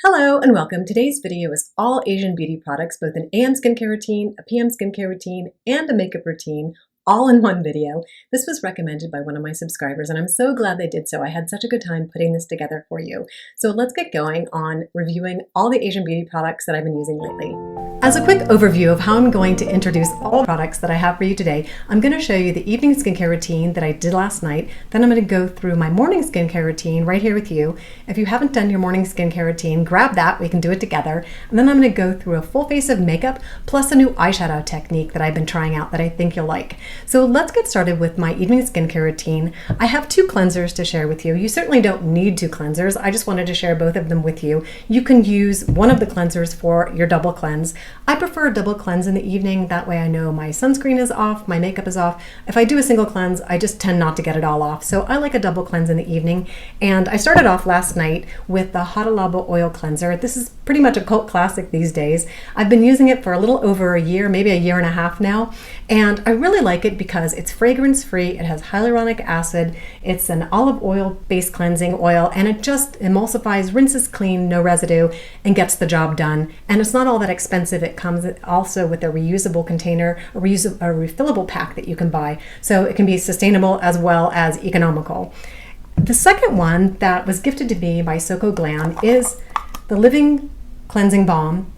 Hello and welcome. Today's video is all Asian beauty products, both an AM skincare routine, a PM skincare routine, and a makeup routine, all in one video. This was recommended by one of my subscribers and I'm so glad they did so. I had such a good time putting this together for you. So let's get going on reviewing all the Asian beauty products that I've been using lately. As a quick overview of how I'm going to introduce all the products that I have for you today, I'm going to show you the evening skincare routine that I did last night. Then I'm going to go through my morning skincare routine right here with you. If you haven't done your morning skincare routine, grab that. We can do it together. And then I'm going to go through a full face of makeup plus a new eyeshadow technique that I've been trying out that I think you'll like. So let's get started with my evening skincare routine. I have two cleansers to share with you. You certainly don't need two cleansers. I just wanted to share both of them with you. You can use one of the cleansers for your double cleanse. I prefer a double cleanse in the evening. That way I know my sunscreen is off, my makeup is off. If I do a single cleanse, I just tend not to get it all off. So I like a double cleanse in the evening. And I started off last night with the Hada Labo Oil Cleanser. This is pretty much a cult classic these days. I've been using it for a little over a year, maybe a year and a half now. And I really like it because it's fragrance free, it has hyaluronic acid, it's an olive oil based cleansing oil, and it just emulsifies, rinses clean, no residue, and gets the job done. And it's not all that expensive. It comes also with a reusable container, a refillable pack that you can buy. So it can be sustainable as well as economical. The second one that was gifted to me by Soko Glam is the Living Cleansing Balm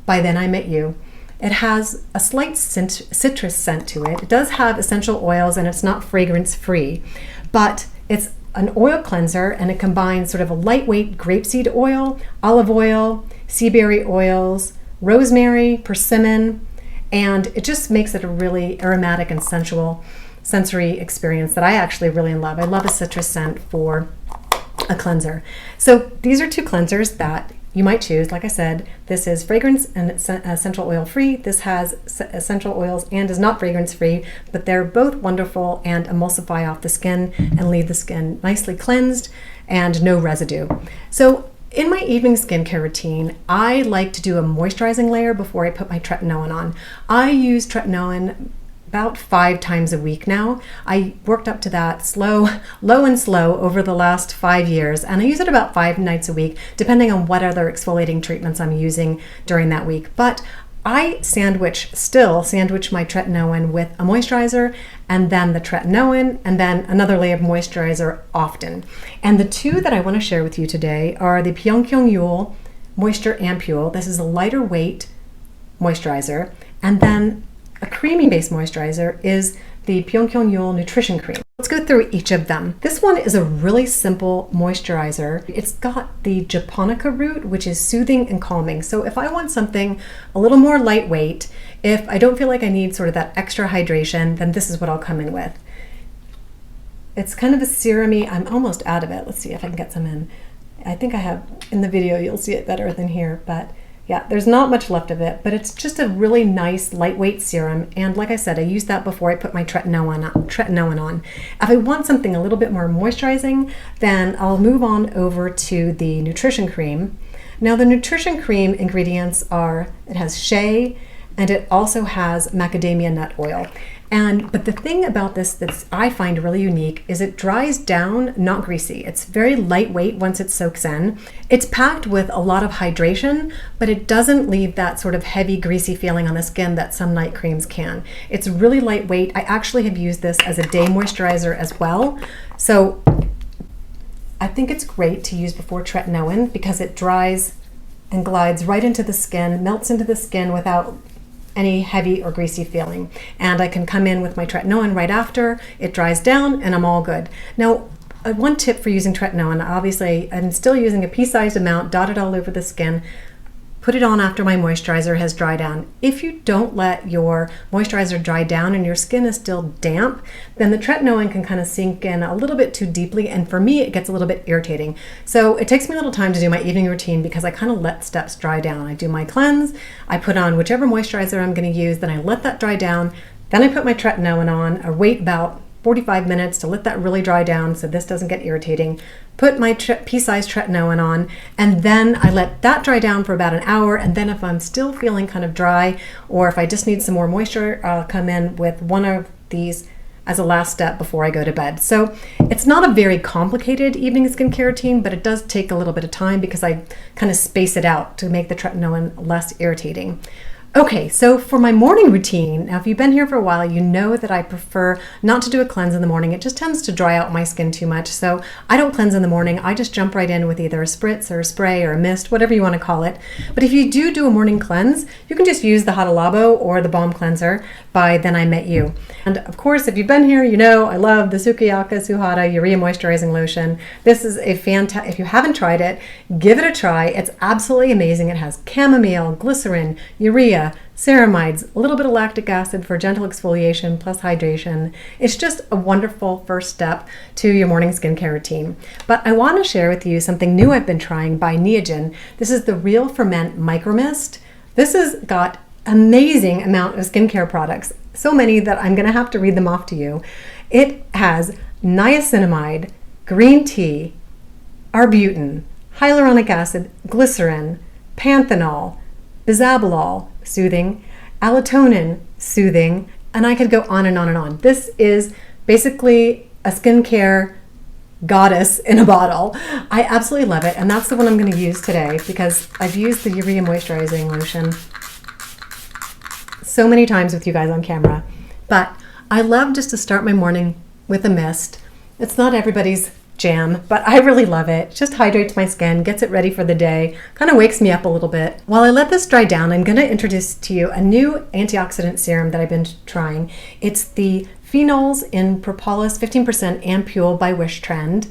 by Then I Met You. It has a slight citrus scent to it. It does have essential oils and it's not fragrance free, but it's an oil cleanser and it combines sort of a lightweight grapeseed oil, olive oil, sea berry oils, rosemary, persimmon, and it just makes it a really aromatic and sensual sensory experience that I actually really love. I love a citrus scent for a cleanser. So these are two cleansers that you might choose. Like I said, this is fragrance and essential oil free. This has essential oils and is not fragrance free, but they're both wonderful and emulsify off the skin and leave the skin nicely cleansed and no residue. So in my evening skincare routine, I like to do a moisturizing layer before I put my tretinoin on. I use tretinoin about 5 times a week now. I worked up to that low and slow over the last 5 years, and I use it about 5 nights a week, depending on what other exfoliating treatments I'm using during that week. But I still sandwich my tretinoin with a moisturizer, and then the tretinoin, and then another layer of moisturizer often. And the two that I want to share with you today are the Pyongyang Moisture Ampule. This is a lighter weight moisturizer, and then a creamy based moisturizer is the Pyongyang Nutrition Cream. Let's go through each of them. This one is a really simple moisturizer. It's got the japonica root, which is soothing and calming. So if I want something a little more lightweight, if I don't feel like I need sort of that extra hydration, then this is what I'll come in with. It's kind of a serum-y. I'm almost out of it. Let's see if I can get some in. I think I have, in the video, you'll see it better than here, but yeah, there's not much left of it, but it's just a really nice lightweight serum. And like I said, I use that before I put my tretinoin on. If I want something a little bit more moisturizing, then I'll move on over to the Nutrition Cream. Now the Nutrition Cream ingredients are, it has shea and it also has macadamia nut oil. But the thing about this that I find really unique is it dries down, not greasy. It's very lightweight once it soaks in. It's packed with a lot of hydration, but it doesn't leave that sort of heavy, greasy feeling on the skin that some night creams can. It's really lightweight. I actually have used this as a day moisturizer as well. So I think it's great to use before tretinoin because it dries and glides right into the skin, melts into the skin without any heavy or greasy feeling. And I can come in with my tretinoin right after, it dries down, and I'm all good. Now, one tip for using tretinoin, obviously I'm still using a pea-sized amount dotted all over the skin. Put it on after my moisturizer has dried down. If you don't let your moisturizer dry down and your skin is still damp, then the tretinoin can kind of sink in a little bit too deeply, and for me it gets a little bit irritating. So it takes me a little time to do my evening routine because I kind of let steps dry down. I do my cleanse, I put on whichever moisturizer I'm going to use, then I let that dry down, then I put my tretinoin on, I wait about 45 minutes to let that really dry down so this doesn't get irritating. Put my pea-sized tretinoin on, and then I let that dry down for about an hour, and then if I'm still feeling kind of dry, or if I just need some more moisture, I'll come in with one of these as a last step before I go to bed. So it's not a very complicated evening skincare routine, but it does take a little bit of time because I kind of space it out to make the tretinoin less irritating. Okay, so for my morning routine, now if you've been here for a while, you know that I prefer not to do a cleanse in the morning. It just tends to dry out my skin too much. So I don't cleanse in the morning. I just jump right in with either a spritz or a spray or a mist, whatever you want to call it. But if you do a morning cleanse, you can just use the Hada Labo or the Balm Cleanser by Then I Met You. And of course, if you've been here, you know I love the Sukiyaka Suhada Urea Moisturizing Lotion. This is a fantastic, if you haven't tried it, give it a try. It's absolutely amazing. It has chamomile, glycerin, urea, ceramides, a little bit of lactic acid for gentle exfoliation plus hydration. It's just a wonderful first step to your morning skincare routine. But I want to share with you something new I've been trying by Neogen. This is the Real Ferment Micro Mist. This has got amazing amount of skincare products, so many that I'm going to have to read them off to you. It has niacinamide, green tea, arbutin, hyaluronic acid, glycerin, panthenol, bisabolol, soothing, allotonin, soothing, and I could go on and on and on. This is basically a skincare goddess in a bottle. I absolutely love it, and that's the one I'm going to use today because I've used the Urea Moisturizing Lotion so many times with you guys on camera. But I love just to start my morning with a mist. It's not everybody's jam, but I really love it. It just hydrates my skin, gets it ready for the day, kind of wakes me up a little bit. While I let this dry down, I'm going to introduce to you a new antioxidant serum that I've been trying. It's the Phenols in Propolis 15% Ampule by Wish Trend.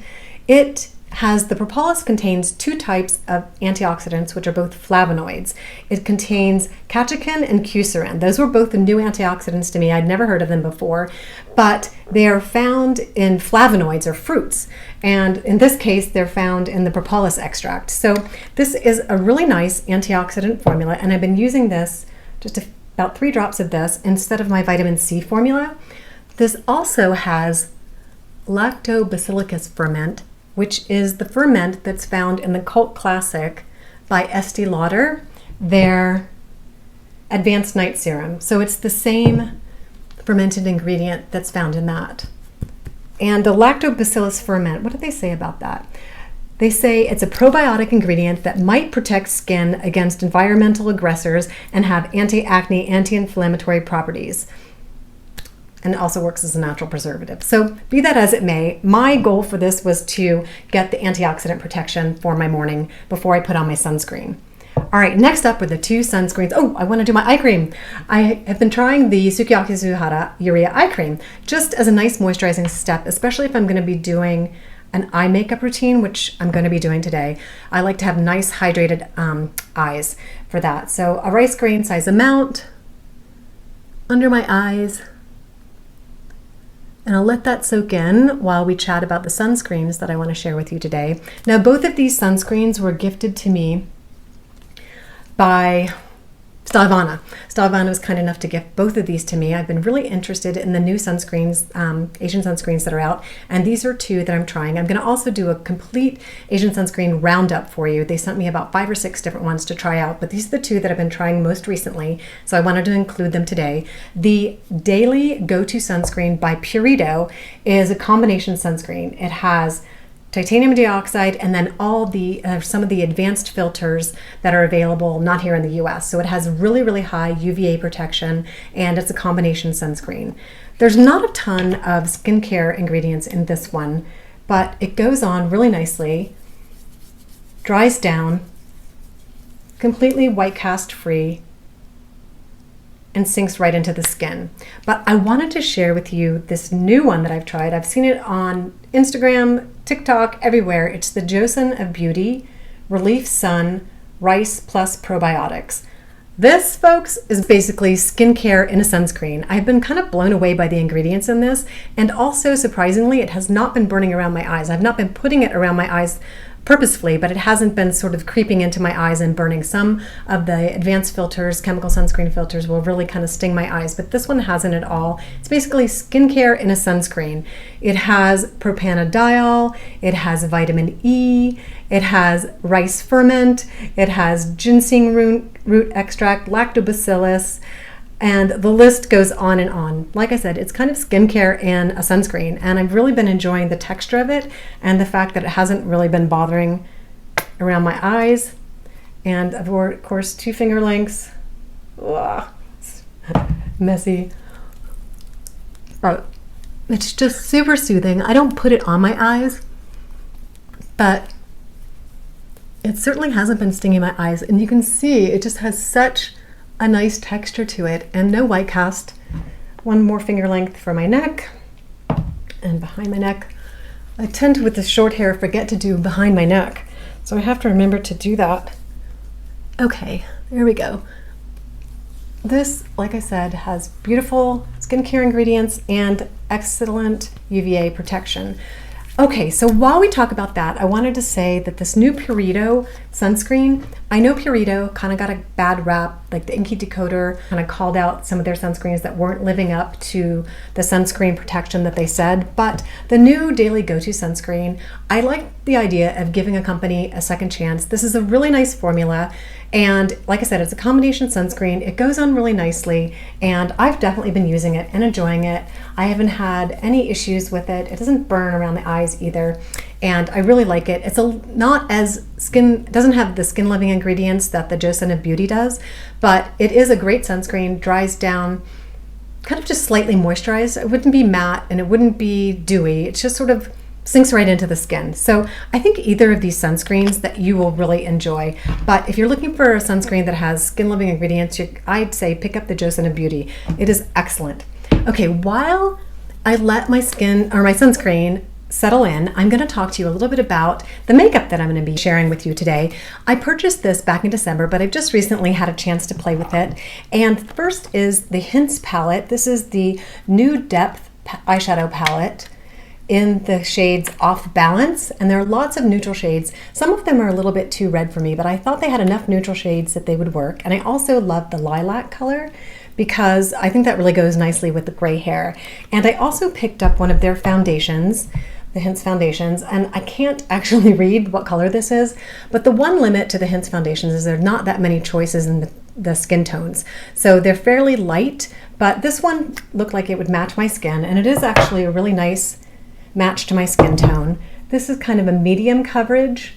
The propolis contains two types of antioxidants, which are both flavonoids. It contains catechin and cusarin. Those were both new antioxidants to me. I'd never heard of them before, but they are found in flavonoids or fruits. And in this case, they're found in the propolis extract. So this is a really nice antioxidant formula, and I've been using this, about 3 drops of this instead of my vitamin C formula. This also has lactobacillus ferment, which is the ferment that's found in the cult classic by Estee Lauder, their Advanced Night Serum. So it's the same fermented ingredient that's found in that. And the lactobacillus ferment, what do they say about that? They say it's a probiotic ingredient that might protect skin against environmental aggressors and have anti-acne, anti-inflammatory properties. And it also works as a natural preservative. So be that as it may, my goal for this was to get the antioxidant protection for my morning before I put on my sunscreen. All right, next up are the 2 sunscreens. Oh, I want to do my eye cream. I have been trying the Sukiyaki Suhada Urea Eye Cream just as a nice moisturizing step, especially if I'm going to be doing an eye makeup routine, which I'm going to be doing today. I like to have nice hydrated eyes for that. So a rice grain size amount under my eyes. And I'll let that soak in while we chat about the sunscreens that I want to share with you today. Now, both of these sunscreens were gifted to me by STYLEVANA. STYLEVANA was kind enough to gift both of these to me. I've been really interested in the new sunscreens, Asian sunscreens that are out, and these are 2 that I'm trying. I'm going to also do a complete Asian sunscreen roundup for you. They sent me about 5 or 6 different ones to try out, but these are the 2 that I've been trying most recently, so I wanted to include them today. The Daily Go-To Sunscreen by Purito is a combination sunscreen. It has titanium dioxide, and then all the some of the advanced filters that are available not here in the US. So it has really, really high UVA protection, and it's a combination sunscreen. There's not a ton of skincare ingredients in this one, but it goes on really nicely, dries down, completely white cast free, and sinks right into the skin. But I wanted to share with you this new one that I've tried. I've seen it on Instagram, TikTok, everywhere. It's the Joseon of Beauty Relief Sun Rice Plus Probiotics. This, folks, is basically skincare in a sunscreen. I've been kind of blown away by the ingredients in this, and also, surprisingly, it has not been burning around my eyes. I've not been putting it around my eyes purposefully, but it hasn't been sort of creeping into my eyes and burning. Some of the advanced filters, chemical sunscreen filters, will really kind of sting my eyes, but this one hasn't at all. It's basically skincare in a sunscreen. It has propanediol, it has vitamin E, it has rice ferment, it has ginseng root extract, lactobacillus, And the list goes on and on. Like I said, it's kind of skincare and a sunscreen, and I've really been enjoying the texture of it and the fact that it hasn't really been bothering around my eyes. And of course, 2 finger lengths. Ugh, it's messy. But it's just super soothing. I don't put it on my eyes, but it certainly hasn't been stinging my eyes. And you can see it just has such a nice texture to it and no white cast. 1 more finger length for my neck and behind my neck. I tend to, with the short hair, forget to do behind my neck, so I have to remember to do that. Okay, there we go. This, like I said, has beautiful skincare ingredients and excellent UVA protection. Okay, so while we talk about that, I wanted to say that this new Purito sunscreen, I know Purito kind of got a bad rap, like the Inky Decoder kind of called out some of their sunscreens that weren't living up to the sunscreen protection that they said, but the new Daily Go-To sunscreen, I like the idea of giving a company a second chance. This is a really nice formula, and like I said, it's a combination sunscreen. It goes on really nicely, and I've definitely been using it and enjoying it. I haven't had any issues with it. It doesn't burn around the eyes either, and I really like it. It's doesn't have the skin loving ingredients that the Joseph of Beauty does, but it is a great sunscreen. Dries down, kind of just slightly moisturized. It wouldn't be matte and it wouldn't be dewy. It's just sort of sinks right into the skin. So I think either of these sunscreens that you will really enjoy. But if you're looking for a sunscreen that has skin loving ingredients, I'd say pick up the Joseph of Beauty. It is excellent. Okay, while I let my sunscreen settle in, I'm going to talk to you a little bit about the makeup that I'm going to be sharing with you today. I purchased this back in December, but I've just recently had a chance to play with it. And first is the Hints palette. This is the New Depth eyeshadow palette in the shades Off Balance, and there are lots of neutral shades. Some of them are a little bit too red for me, but I thought they had enough neutral shades that they would work. And I also love the lilac color because I think that really goes nicely with the gray hair. And I also picked up one of their foundations, the Hints foundations, and I can't actually read what color this is, but the one limit to the Hints foundations is there's not that many choices in the skin tones. So they're fairly light, but this one looked like it would match my skin, and it is actually a really nice match to my skin tone. This is kind of a medium coverage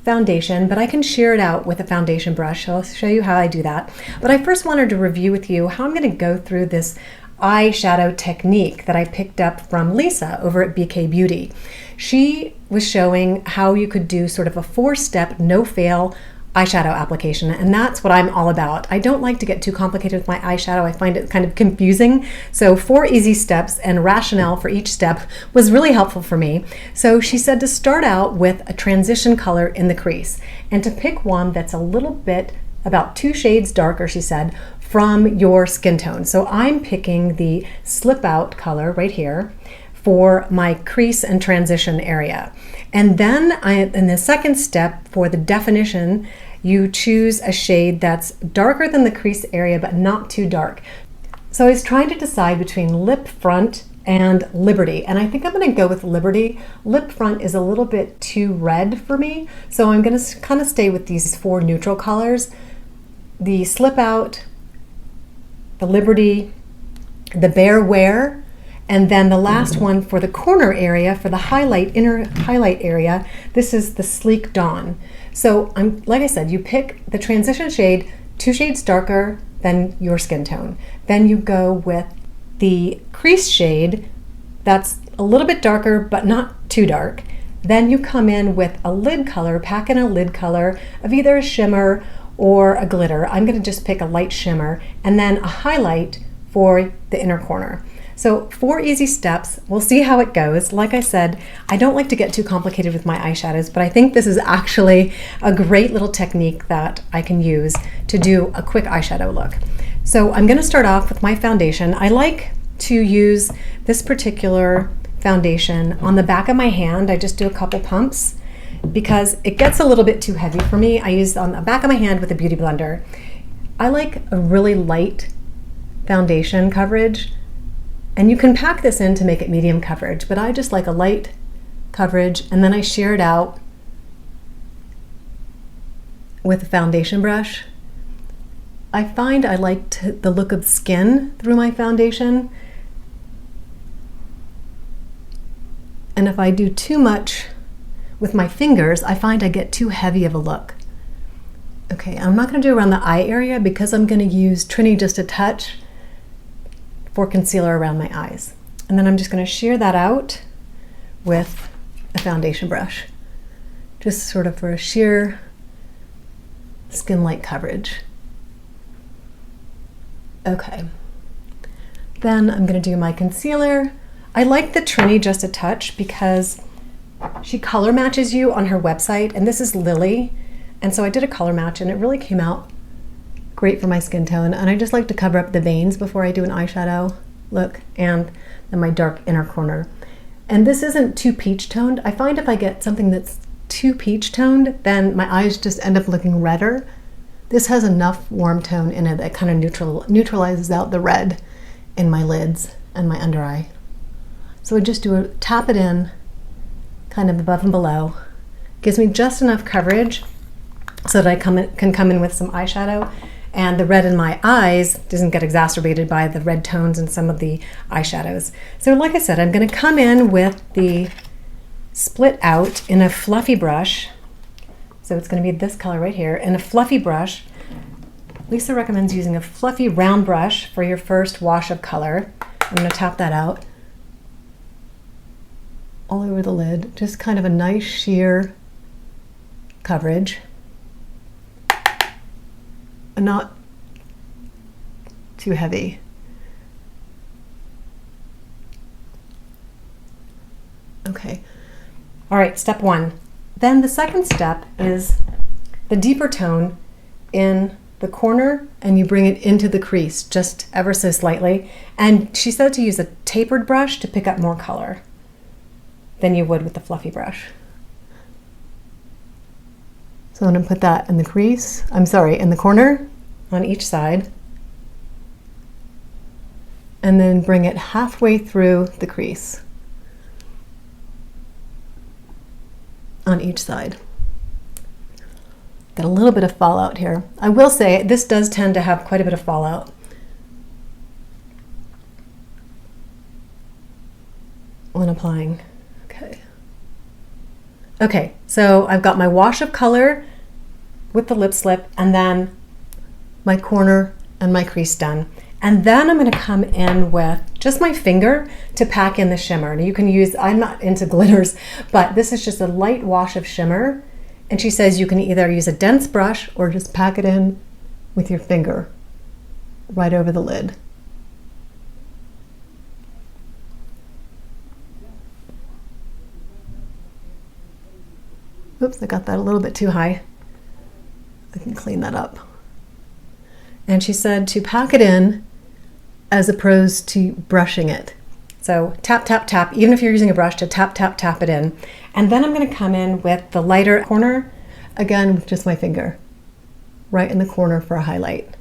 foundation, but I can sheer it out with a foundation brush. So I'll show you how I do that. But I first wanted to review with you how I'm going to go through this eyeshadow technique that I picked up from Lisa over at BK Beauty. She was showing how you could do sort of a 4-step no-fail eyeshadow application, and that's what I'm all about. I don't like to get too complicated with my eyeshadow. I find it kind of confusing. So 4 easy steps and rationale for each step was really helpful for me. So she said to start out with a transition color in the crease and to pick one that's a little bit, about 2 shades darker, she said, from your skin tone. So I'm picking the Slip Out color right here for my crease and transition area. And then in the second step, for the definition, you choose a shade that's darker than the crease area but not too dark. So I was trying to decide between Lip Front and Liberty, and I think I'm going to go with Liberty. Lip Front is a little bit too red for me, so I'm going to kind of stay with these 4 neutral colors: the Slip Out, the Liberty, the Bare Wear, and then the last one for the corner area, for the inner highlight area, this is the Sleek Dawn. So like I said, you pick the transition shade 2 shades darker than your skin tone. Then you go with the crease shade that's a little bit darker but not too dark. Then you come in with a lid color, pack in a lid color of either a shimmer or a glitter. I'm going to just pick a light shimmer, and then a highlight for the inner corner. So 4 easy steps. We'll see how it goes. Like I said, I don't like to get too complicated with my eyeshadows, but I think this is actually a great little technique that I can use to do a quick eyeshadow look. So I'm going to start off with my foundation. I like to use this particular foundation on the back of my hand. I just do a couple pumps because it gets a little bit too heavy for me. I use it on the back of my hand with a beauty blender. I like a really light foundation coverage, and you can pack this in to make it medium coverage, but I just like a light coverage, and then I shear it out with a foundation brush. I find I like the look of skin through my foundation. And if I do too much with my fingers, I find I get too heavy of a look. Okay, I'm not going to do around the eye area because I'm going to use Trini just a touch for concealer around my eyes. And then I'm just going to shear that out with a foundation brush, just sort of for a sheer skin-like coverage. Okay, then I'm going to do my concealer. I like the Trini Just a Touch because she color matches you on her website, and this is Lily, and so I did a color match and it really came out great for my skin tone. And I just like to cover up the veins before I do an eyeshadow look, and then my dark inner corner. And this isn't too peach toned. I find if I get something that's too peach toned, then my eyes just end up looking redder. This has enough warm tone in it that kind of neutralizes out the red in my lids and my under eye. So I just tap it in kind of above and below. Gives me just enough coverage so that I can come in with some eyeshadow, and the red in my eyes doesn't get exacerbated by the red tones in some of the eyeshadows. So like I said, I'm going to come in with the Split Out in a fluffy brush. So it's going to be this color right here, in a fluffy brush. Lisa recommends using a fluffy round brush for your first wash of color. I'm going to tap that out all over the lid, just kind of a nice sheer coverage, and not too heavy. Okay, all right, step one. Then the second step is the deeper tone in the corner, and you bring it into the crease just ever so slightly. And she said to use a tapered brush to pick up more color than you would with the fluffy brush. So I'm going to put that in the crease, in the corner on each side, and then bring it halfway through the crease on each side. Got a little bit of fallout here. I will say this does tend to have quite a bit of fallout when applying. Okay, so I've got my wash of color with the lip slip, and then my corner and my crease done. And then I'm going to come in with just my finger to pack in the shimmer. Now you can use, I'm not into glitters, but this is just a light wash of shimmer. And she says you can either use a dense brush or just pack it in with your finger right over the lid. Oops, I got that a little bit too high. I can clean that up. And she said to pack it in as opposed to brushing it. So tap, tap, tap, even if you're using a brush, to tap, tap, tap it in. And then I'm going to come in with the lighter corner, again with just my finger, right in the corner for a highlight.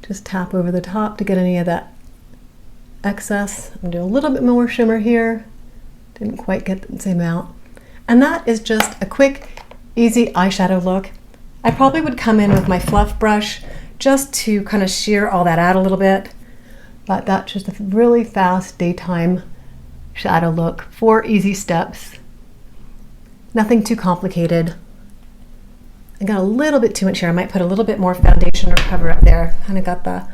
Just tap over the top to get any of that excess. I'm doing a little bit more shimmer here. Didn't quite get the same amount. And that is just a quick, easy eyeshadow look. I probably would come in with my fluff brush just to kind of sheer all that out a little bit. But that's just a really fast daytime shadow look. 4 easy steps. Nothing too complicated. I got a little bit too much here. I might put a little bit more foundation or cover up there. Kind of got the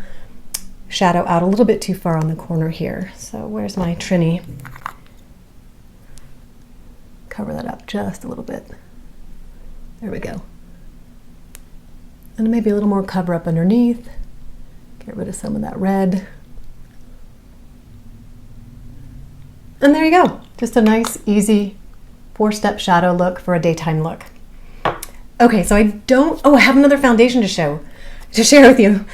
shadow out a little bit too far on the corner here. So where's my Trini? Cover that up just a little bit. There we go. And maybe a little more cover up underneath. Get rid of some of that red. And there you go. Just a nice, easy 4-step shadow look for a daytime look. Okay, so I have another foundation to share with you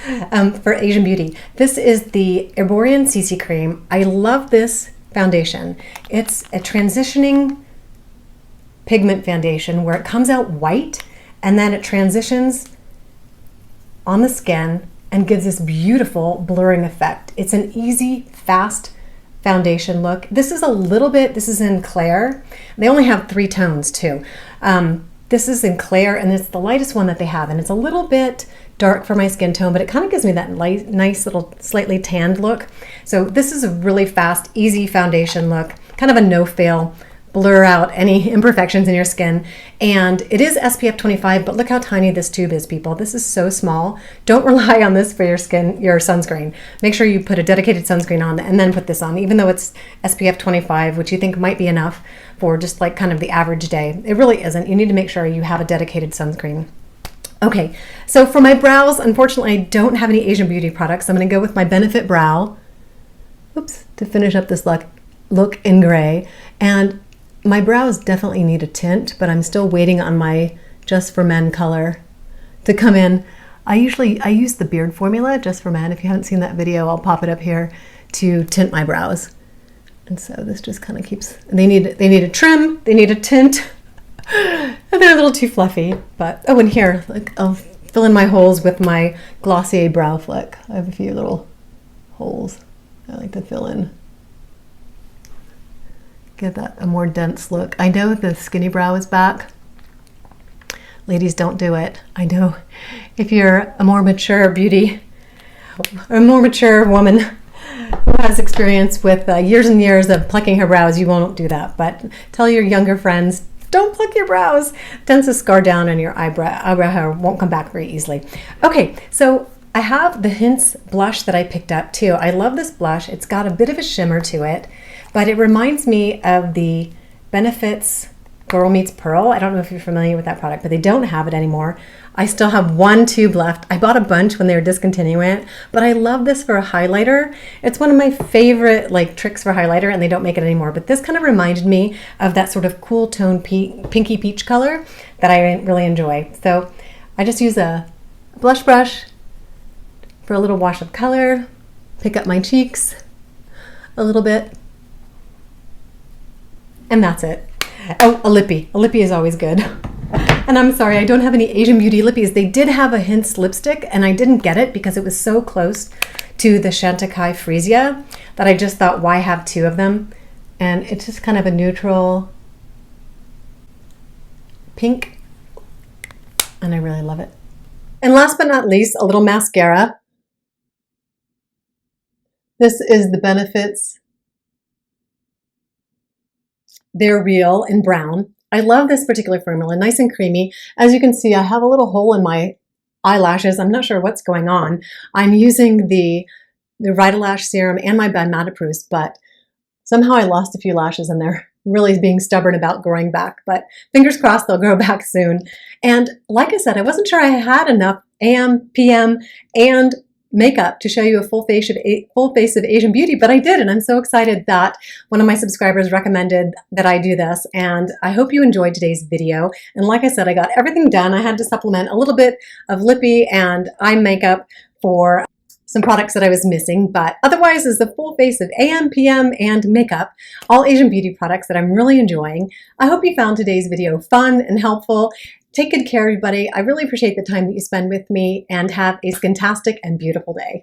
for Asian Beauty. This is the Erborian CC Cream. I love this foundation. It's a transitioning pigment foundation where it comes out white and then it transitions on the skin and gives this beautiful blurring effect. It's an easy, fast foundation look. This is in Claire. They only have 3 tones too. This is in Claire, and it's the lightest one that they have, and it's a little bit dark for my skin tone, but it kind of gives me that nice little slightly tanned look. So this is a really fast, easy foundation look, kind of a no-fail, blur out any imperfections in your skin. And it is SPF 25, but look how tiny this tube is, people. This is so small. Don't rely on this for your skin, your sunscreen. Make sure you put a dedicated sunscreen on and then put this on, even though it's SPF 25, which you think might be enough for just like kind of the average day. It really isn't. You need to make sure you have a dedicated sunscreen. Okay, so for my brows, unfortunately, I don't have any Asian Beauty products. I'm going to go with my Benefit Brow, oops, to finish up this look in gray. And my brows definitely need a tint, but I'm still waiting on my Just for Men color to come in. I use the beard formula, Just for Men. If you haven't seen that video, I'll pop it up here, to tint my brows. And so this just kind of keeps, they need a trim, they need a tint, and they're a little too fluffy. But, oh, and here, like, I'll fill in my holes with my Glossier Brow Flick. I have a few little holes I like to fill in. Give that a more dense look. I know the skinny brow is back. Ladies, don't do it. I know if you're a more mature beauty, or a more mature woman who has experience with years and years of plucking her brows, you won't do that. But tell your younger friends, don't pluck your brows. It tends to scar down and your eyebrow hair won't come back very easily. Okay, so I have the Hints blush that I picked up too. I love this blush. It's got a bit of a shimmer to it, but it reminds me of the Benefits Girl Meets Pearl. I don't know if you're familiar with that product, but they don't have it anymore. I still have one tube left. I bought a bunch when they were discontinuing it, but I love this for a highlighter. It's one of my favorite tricks for highlighter, and they don't make it anymore. But this kind of reminded me of that sort of cool tone pinky peach color that I really enjoy. So I just use a blush brush for a little wash of color, pick up my cheeks a little bit, and that's it. Oh, a lippy. A lippy is always good. And I'm sorry, I don't have any Asian Beauty lippies. They did have a Hints lipstick, and I didn't get it because it was so close to the Chantecaille Freesia that I just thought, why have two of them? And it's just kind of a neutral pink, and I really love it. And last but not least, a little mascara. This is the Benefits They're Real in brown. I love this particular formula, nice and creamy. As you can see, I have a little hole in my eyelashes. I'm not sure what's going on. I'm using the Ride-A-Lash Serum and my Madame but somehow I lost a few lashes and they're really being stubborn about growing back. But fingers crossed they'll grow back soon. And like I said, I wasn't sure I had enough AM, PM, and makeup to show you a full face of Asian Beauty, but I did, and I'm so excited that one of my subscribers recommended that I do this, and I hope you enjoyed today's video. And like I said, I got everything done. I had to supplement a little bit of lippy and eye makeup for some products that I was missing, but otherwise is the full face of AM, PM, and makeup, all Asian Beauty products that I'm really enjoying. I hope you found today's video fun and helpful. Take good care, everybody. I really appreciate the time that you spend with me, and have a skintastic and beautiful day.